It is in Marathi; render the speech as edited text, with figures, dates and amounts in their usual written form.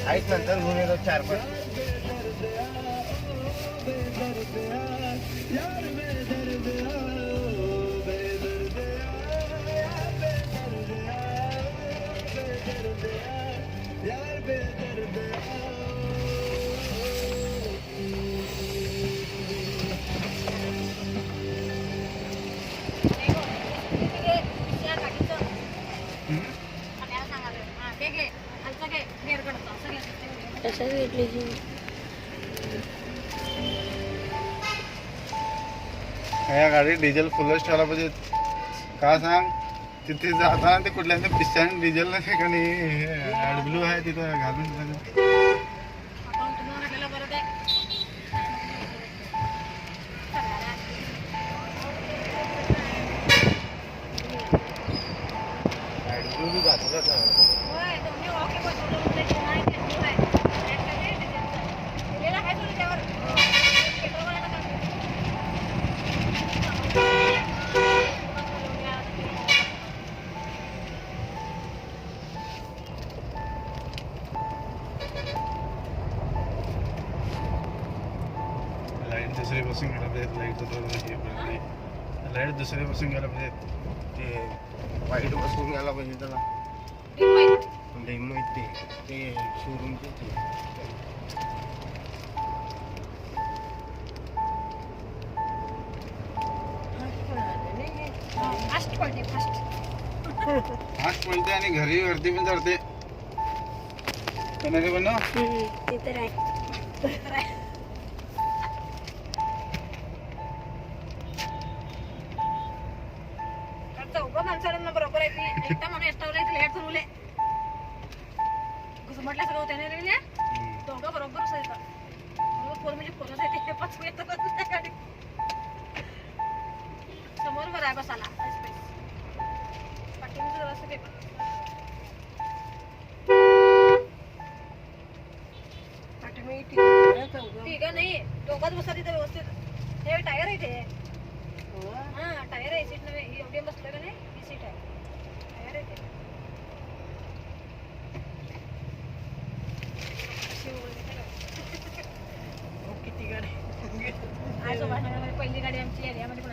आहेत नंतर घेऊन येतो 4-5. या गाडी डिझेल फुलच ठेवायला पाहिजे. का सांग, तिथे जाताना ते कुठल्या पिस्टन डिझेल ठिकाणी ॲडब्ल्यू आहे तिथं घालून ॲडब्ल्यू घातलं लाईट दुसरी बसून गेला पाहिजे. लाईट दुसरी बसून गेला पाहिजे. ते वाईट बसून गेला पाहिजे. त्याला डेमो ते शोरूमचे फास्ट पळते आणि घरी वरती पण चढते. कणारे बनव माणसाला बरोबर आहे. ती एकटा म्हणून एस्टावले लेट ठरवले कसं म्हटलं सगळं त्याने रे दोघं बरोबर फोन म्हणजे फोनच आहे. ते 5 मिनिट गाडी समोर बरं आहे बसाला पाठी जरासं पेपर ठीक आहे. नाही दोघात बसा तिथे व्यवस्थित. हे टायर आहे ते. हा टायर आहे. सीट नव्हे एवढी बसलं का नाही. ही सीट आहे. टायर आहे ते. किती गाडी आहे. पहिली गाडी आमची एरियामध्ये पण